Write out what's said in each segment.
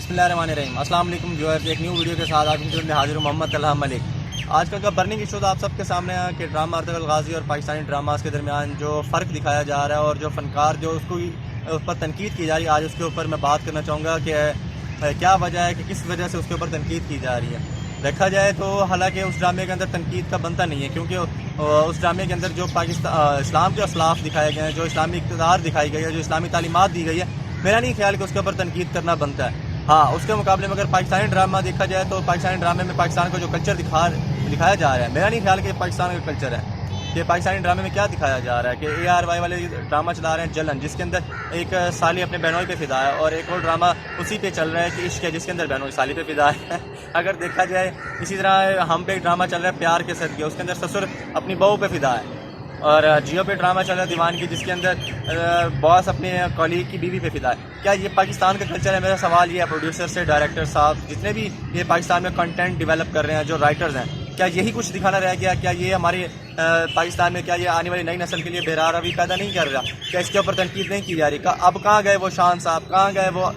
बिस्मिल्लाहिर्रहमानिर्रहीम। अस्सलाम वालेकुम व्यूअर्स, एक न्यू वीडियो के साथ आपकी खिदमत में हाजिर हूँ मोहम्मद तलहा मलिक। आजकल का बर्निंग इशूज़ आप सबके सामने है कि ड्रामा अर्तुगरुल गाज़ी और पाकिस्तानी ड्रामास के दरमियान जो फ़र्क दिखाया जा रहा है और जो फ़नकार जो उसको उस पर तनकीद की जा रही है, आज उसके ऊपर मैं बात करना चाहूँगा कि क्या वजह है कि किस वजह से उसके ऊपर तनकीद की जा रही है। देखा जाए तो हालांकि उस ड्रामे के अंदर तनकीद का बनता नहीं है, क्योंकि उस ड्रामे के अंदर जो पाकिस्तान इस्लाम के असलाफ दिखाए गए हैं, जो इस्लामी इक़्तिदार दिखाई गई है, जो इस्लामी तालीमात दी गई है, मेरा नहीं ख्याल कि उसके ऊपर तनकीद करना बनता है। हाँ, उसके मुकाबले में अगर पाकिस्तानी ड्रामा देखा जाए तो पाकिस्तानी ड्रामे में पाकिस्तान का जो कल्चर दिखाया जा रहा है, मेरा नहीं ख्याल कि पाकिस्तान का कल्चर है। कि पाकिस्तानी ड्रामे में क्या दिखाया जा रहा है कि ARY वाले ड्रामा चला रहे हैं जलन, जिसके अंदर एक साली अपने बहनोई पे फिदा है, और एक और ड्रामा उसी पे चल रहा है कि इश्क है, जिसके अंदर बहनोई साली पे फिदा है। अगर देखा जाए इसी तरह हम पे एक ड्रामा चल रहा है प्यार के सदके, उसके अंदर ससुर अपनी बहू पे फिदा है, और जियो पे ड्रामा चल रहा है दीवान की, जिसके अंदर बॉस अपने कॉलीग की बीवी पे फिदा है। क्या ये पाकिस्तान का कल्चर है? मेरा सवाल ये है प्रोड्यूसर से, डायरेक्टर साहब, जितने भी ये पाकिस्तान में कंटेंट डेवलप कर रहे हैं, जो राइटर्स हैं, क्या यही कुछ दिखाना रह गया? क्या ये हमारे पाकिस्तान में क्या ये आने वाली नई नस्ल के लिए बेरारवी पैदा नहीं कर रहा? क्या इसके ऊपर तनकीद नहीं की जा रही? अब कहाँ गए वो शान साहब, कहाँ गए वो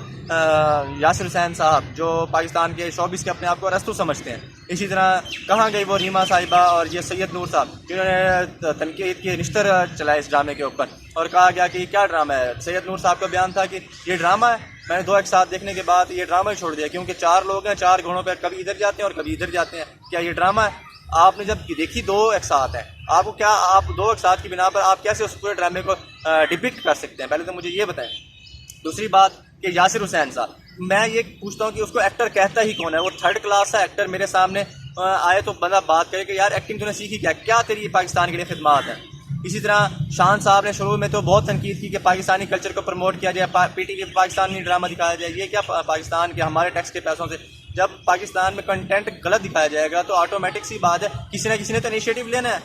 यासिर हुसैन साहब, जो पाकिस्तान के शोबिस के अपने आप को रस्तू समझते हैं? इसी तरह कहाँ गई वो रीमा साहिबा और ये सैयद नूर साहब, जिन्होंने तनकीद के निश्तर चलाए इस ड्रामे के ऊपर, और कहा गया कि क्या ड्रामा है। सैयद नूर साहब का बयान था कि ये ड्रामा है। मैंने 2 एक साथ देखने के बाद ये ड्रामा ही छोड़ दिया, क्योंकि 4 लोग हैं, 4 घोड़ों पर कभी इधर जाते हैं और कभी इधर जाते हैं। क्या ये ड्रामा है? आपने जब देखी 2 एक साथ है, आपको क्या, आप 2 एक साथ की बिना पर आप कैसे उस पूरे ड्रामे को डिपिक्ट कर सकते हैं? पहले तो मुझे ये बताएं। दूसरी बात कि यासिर हुसैन साहब, मैं ये पूछता हूँ कि उसको एक्टर कहता ही कौन है? वो 3rd क्लास है एक्टर, मेरे सामने आए तो बंदा बात करे कि यार एक्टिंग तूने सीखी क्या तेरी पाकिस्तान के लिए खिदमत है। इसी तरह शान साहब ने शुरू में तो बहुत तनकीद की कि पाकिस्तानी कल्चर को प्रमोट किया जाए, PTV पाकिस्तानी ड्रामा दिखाया जाए। ये क्या पाकिस्तान के हमारे टैक्स के पैसों से जब पाकिस्तान में कंटेंट गलत दिखाया जाएगा तो ऑटोमेटिक सी बात है किसी ने तो इनिशिएटिव लेना है,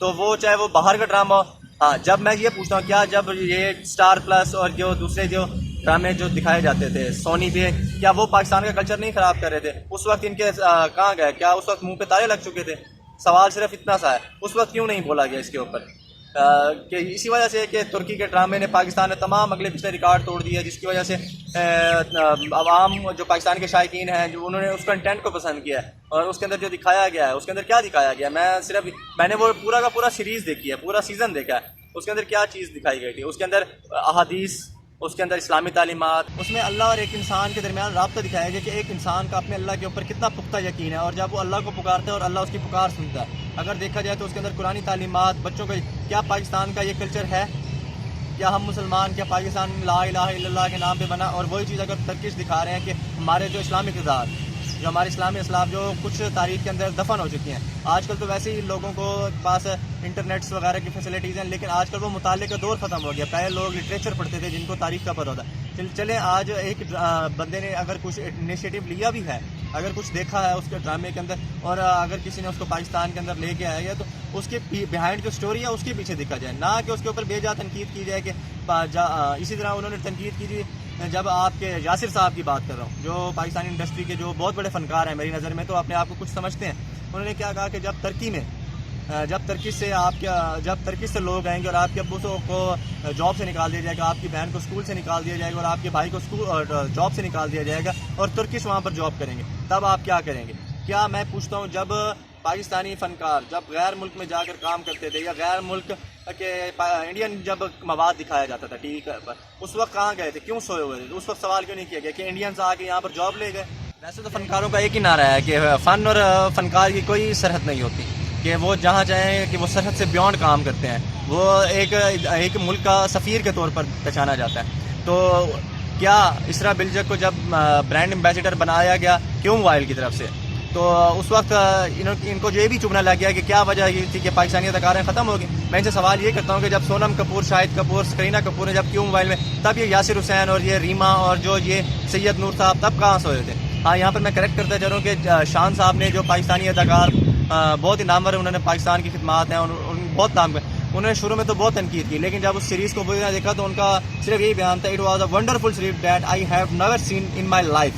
तो वो चाहे वो बाहर का ड्रामा हो। हाँ, जब मैं ये पूछता हूँ, क्या जब ये स्टार प्लस और जो दूसरे जो ड्रामे जो दिखाए जाते थे सोनी पे, क्या वो पाकिस्तान का कल्चर नहीं ख़राब कर रहे थे? उस वक्त इनके कहाँ गए? क्या उस वक्त मुंह पे ताले लग चुके थे? सवाल सिर्फ इतना सा है, उस वक्त क्यों नहीं बोला गया इसके ऊपर? कि इसी वजह से कि तुर्की के ड्रामे ने पाकिस्तान में तमाम अगले पिछले रिकॉर्ड तोड़ दिए, जिसकी वजह से आवाम जो पाकिस्तान के शायकीन हैं, जो उन्होंने उस कंटेंट को पसंद किया है, और उसके अंदर जो दिखाया गया है, उसके अंदर क्या दिखाया गया? मैंने वो पूरा का पूरा सीरीज़ देखी है, पूरा सीज़न देखा है। उसके अंदर क्या चीज़ दिखाई गई थी? उसके अंदर अहादीस, उसके अंदर इस्लामी तालीमात, उसमें अल्लाह और एक इंसान के दरमियान राब्ता दिखाया गया कि एक इंसान का अपने अल्लाह के ऊपर कितना पुख्ता यकीन है, और जब वो अल्लाह को पुकारता है और अल्लाह उसकी पुकार सुनता है। अगर देखा जाए तो उसके अंदर कुरानी तालीमात बच्चों का, क्या पाकिस्तान का ये कल्चर है? क्या हम मुसलमान, क्या पाकिस्तान ला इलाहा इल्लल्लाह के नाम पे बना? और वही चीज़ अगर तर्किश दिखा रहे हैं कि हमारे जो इस्लामी किरदार, जो हमारे इस्लामी असलाफ जो कुछ तारीख के अंदर दफन हो चुकी हैं, आजकल तो वैसे ही लोगों को पास इंटरनेट्स वगैरह की फैसिलिटीज़ हैं, लेकिन आजकल वो मुताले का दौर ख़त्म हो गया। पहले लोग लिटरेचर पढ़ते थे जिनको तारीख का पता होता। चले आज एक बंदे ने अगर कुछ इनिशिएटिव लिया भी है, अगर कुछ देखा है उसके ड्रामे के अंदर, और अगर किसी ने उसको पाकिस्तान के अंदर लेके आया है, तो उसके बिहाइंड जो स्टोरी है उसके पीछे देखा जाए, ना कि उसके ऊपर बेजा तनकीद की जाए। कि इसी तरह उन्होंने तनकीद की थी, जब आपके यासिर साहब की बात कर रहा हूँ, जो पाकिस्तानी इंडस्ट्री के जो बहुत बड़े फ़नकार हैं मेरी नज़र में, तो अपने आप को कुछ समझते हैं। उन्होंने क्या कहा कि जब तर्की से लोग आएंगे और आपके अब्बू को जॉब से निकाल दिया जाएगा, आपकी बहन को स्कूल से निकाल दिया जाएगा, और आपके भाई को जॉब से निकाल दिया जाएगा, और तुर्किश वहाँ पर जॉब करेंगे, तब आप क्या करेंगे? क्या मैं पूछता हूँ, जब पाकिस्तानी फ़नकार जब गैर मुल्क में जाकर काम करते थे, या गैर मुल्क के इंडियन जब मवाद दिखाया जाता था टीवी पर, उस वक्त कहाँ गए थे? क्यों सोए हुए थे? उस वक्त सवाल क्यों नहीं किया गया कि इंडियंस आके यहाँ पर जॉब ले गए? वैसे तो फ़नकारों का एक ही नारा है कि फ़न और फ़नकार की कोई सरहद नहीं होती, कि वो जहाँ चाहें कि वो सरहद से बियॉन्ड काम करते हैं। वो एक मुल्क का सफ़ीर के तौर पर पहचाना जाता है। तो क्या इसरा बिल्जक को जब ब्रांड एम्बेसडर बनाया गया क्यों वाइल्ड की तरफ से, तो उस वक्त इनको ये भी चुभना लग गया कि क्या वजह ये थी कि पाकिस्तानी अदाकारें ख़त्म हो गई। मैं इनसे सवाल ये करता हूँ कि जब सोनम कपूर, शाहिद कपूर, करीना कपूर ने जब क्यों मोबाइल में, तब ये यासिर हुसैन और ये रीमा और जो ये सैयद नूर साहब तब कहाँ सोए थे? हाँ, यहाँ पर मैं करेक्ट करता चलूँ कि शान साहब ने, जो पाकिस्तानी अदाकार बहुत ही नामवर है, उन्होंने पाकिस्तान की खिदमत हैं, बहुत नाम है, उन्होंने शुरू में तो बहुत तनकीद की, लेकिन जब उस सीरीज़ को पूरी देखा तो उनका सिर्फ यही बयान था, it was a wonderful series that I have never seen in my life.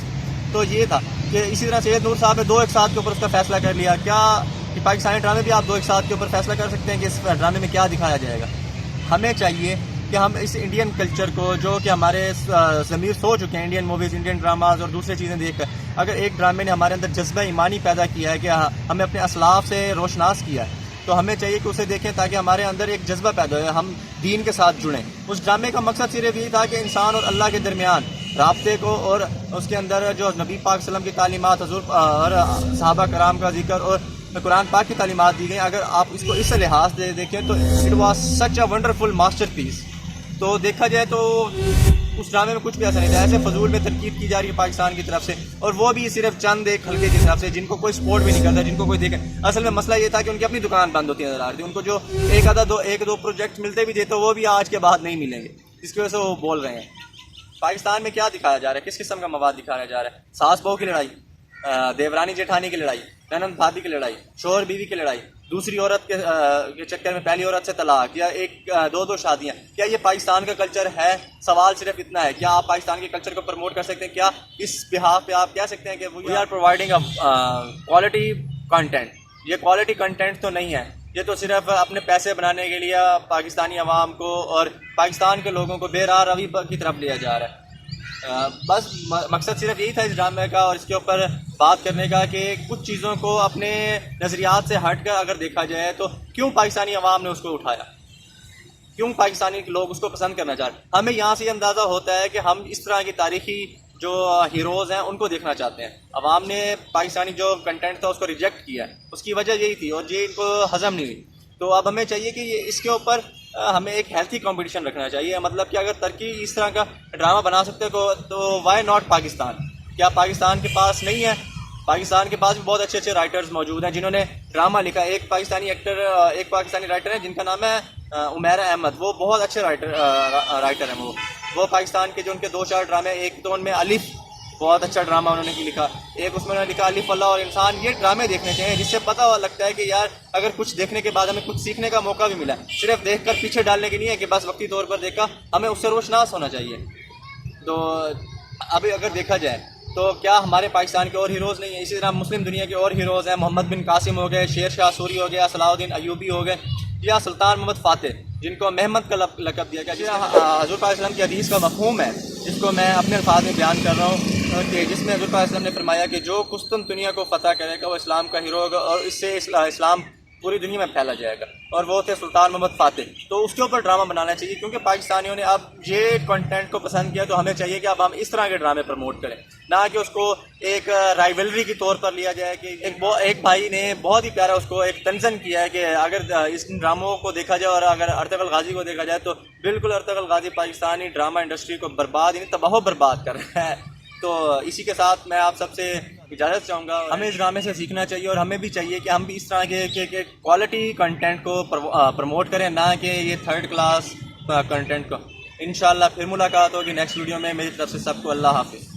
तो ये था कि इसी तरह सैयद नूर साहब ने 2 एक साथ के ऊपर उसका फैसला कर लिया। क्या कि पाकिस्तानी ड्रामे भी आप 2 एक साथ के ऊपर फैसला कर सकते हैं कि इस ड्रामे में क्या दिखाया जाएगा? हमें चाहिए کہ ہم اس انڈین کلچر کو جو کہ ہمارے ضمیر سو چکے ہیں انڈین موویز انڈین ڈراماز اور دوسری چیزیں دیکھ کر، اگر ایک ڈرامے نے ہمارے اندر جذبہ ایمانی پیدا کیا ہے کہ ہمیں اپنے اسلاف سے روشناس کیا ہے، تو ہمیں چاہیے کہ اسے دیکھیں تاکہ ہمارے اندر ایک جذبہ پیدا ہو، ہم دین کے ساتھ جڑیں۔ اس ڈرامے کا مقصد صرف یہی تھا کہ انسان اور اللہ کے درمیان رابطے کو، اور اس کے اندر جو نبی پاک صلی اللہ علیہ وسلم کی تعلیمات، حضور اور صحابہ کرام کا ذکر اور قرآن پاک کی تعلیمات دی گئی، اگر آپ اس کو اس لحاظ سے دیکھیں تو it was such a wonderful masterpiece. تو دیکھا جائے تو اس ڈرامے میں کچھ بھی ایسا نہیں تھا، ایسے فضول میں تنقید کی جا رہی ہے پاکستان کی طرف سے، اور وہ بھی صرف چند ایک حلقے کی طرف سے جن کو کوئی سپورٹ بھی نہیں کرتا، جن کو کوئی دیکھے۔ اصل میں مسئلہ یہ تھا کہ ان کی اپنی دکان بند ہوتی نظر آ رہی تھی، ان کو جو ایک دو پروجیکٹ ملتے بھی تھے تو وہ بھی آج کے بعد نہیں ملیں گے، اس کی وجہ سے وہ بول رہے ہیں۔ پاکستان میں کیا دکھایا جا رہا ہے، کس قسم کا مواد دکھایا جا رہا ہے؟ ساس بہو کی لڑائی، دیورانی جیٹھانی کی لڑائی، ننند بھابھی کی لڑائی، شوہر بیوی کی لڑائی، دوسری عورت کے چکر میں پہلی عورت سے طلاق، یا دو شادیاں۔ کیا یہ پاکستان کا کلچر ہے؟ سوال صرف اتنا ہے، کیا آپ پاکستان کے کلچر کو پروموٹ کر سکتے ہیں؟ کیا اس بہاف پہ آپ کہہ سکتے ہیں کہ we are providing quality content? یہ کوالٹی کنٹینٹ تو نہیں ہے، یہ تو صرف اپنے پیسے بنانے کے لیے پاکستانی عوام کو اور پاکستان کے لوگوں کو بے راہ روی کی طرف لیا جا رہا ہے۔ بس مقصد صرف یہی تھا اس ڈرامے کا اور اس کے اوپر بات کرنے کا کہ کچھ چیزوں کو اپنے نظریات سے ہٹ کر اگر دیکھا جائے تو کیوں پاکستانی عوام نے اس کو اٹھایا، کیوں پاکستانی لوگ اس کو پسند کرنا چاہ رہے ہیں۔ ہمیں یہاں سے یہ اندازہ ہوتا ہے کہ ہم اس طرح کی تاریخی جو ہیروز ہیں ان کو دیکھنا چاہتے ہیں۔ عوام نے پاکستانی جو کنٹینٹ تھا اس کو ریجیکٹ کیا ہے، اس کی وجہ یہی تھی اور یہ ان کو ہضم نہیں ہوئی۔ تو اب ہمیں چاہیے کہ یہ اس کے اوپر ہمیں ایک ہیلتھی کمپٹیشن رکھنا چاہیے، مطلب کہ اگر ترکی اس طرح کا ڈرامہ بنا سکتے تو وائی ناٹ پاکستان؟ کیا پاکستان کے پاس نہیں ہے؟ پاکستان کے پاس بھی بہت اچھے اچھے رائٹرز موجود ہیں جنہوں نے ڈرامہ لکھا۔ ایک پاکستانی رائٹر ہے جن کا نام ہے عمیرہ احمد، وہ بہت اچھے رائٹر ہیں۔ وہ پاکستان کے جو ان کے 2-4 ڈرامے، ایک تو ان میں الف، بہت اچھا ڈرامہ انہوں نے لکھا، ایک اس میں انہوں نے لکھا الف اللہ اور انسان۔ یہ ڈرامے دیکھنے چاہیے جس سے پتہ لگتا ہے کہ یار اگر کچھ دیکھنے کے بعد ہمیں کچھ سیکھنے کا موقع بھی ملا، صرف دیکھ کر پیچھے ڈالنے کی نہیں ہے کہ بس وقتی طور پر دیکھا، ہمیں اس سے روشناس ہونا چاہیے۔ تو ابھی اگر دیکھا جائے تو کیا ہمارے پاکستان کے اور ہیروز نہیں ہیں؟ اسی طرح مسلم دنیا کے اور ہیروز ہیں، محمد بن قاسم ہو گئے، شیر شاہ سوری ہو گیا، صلاح الدین ایوبی ہو گئے، یا سلطان محمد فاتح جن کو محمد کا لقب دیا گیا۔ حضور پاک وسلم کی حدیث کا مفہوم ہے جس کو میں اپنے الفاظ میں بیان کر رہا ہوں، کہ جس میں حضور پاک وسلم نے فرمایا کہ جو قسطنطنیہ کو فتح کرے گا وہ اسلام کا ہیرو ہوگا اور اس سے اسلام پوری دنیا میں پھیلا جائے گا، اور وہ تھے سلطان محمد فاتح۔ تو اس کے اوپر ڈرامہ بنانا چاہیے کیونکہ پاکستانیوں نے اب یہ کنٹینٹ کو پسند کیا، تو ہمیں چاہیے کہ اب ہم اس طرح کے ڈرامے پروموٹ کریں، نہ کہ اس کو ایک رائیولری کے طور پر لیا جائے کہ ایک بھائی نے بہت ہی پیارا اس کو ایک تنظن کیا ہے کہ اگر اس ڈراموں کو دیکھا جائے اور اگر ارطغرل غازی کو دیکھا جائے تو بالکل Ertugrul Ghazi Pakistani drama industry کو برباد، یعنی تباہ و برباد کر رہا ہے۔ تو اسی کے ساتھ میں آپ سب سے اجازت چاہوں گا، ہمیں اس ڈرامے سے سیکھنا چاہیے اور ہمیں بھی چاہیے کہ ہم بھی اس طرح کے کوالٹی کنٹینٹ کو پروموٹ کریں، نہ کہ یہ تھرڈ کلاس کنٹینٹ کو۔ انشاءاللہ پھر ملاقات ہوگی نیکسٹ ویڈیو میں۔ میری طرف سے سب کو اللہ حافظ۔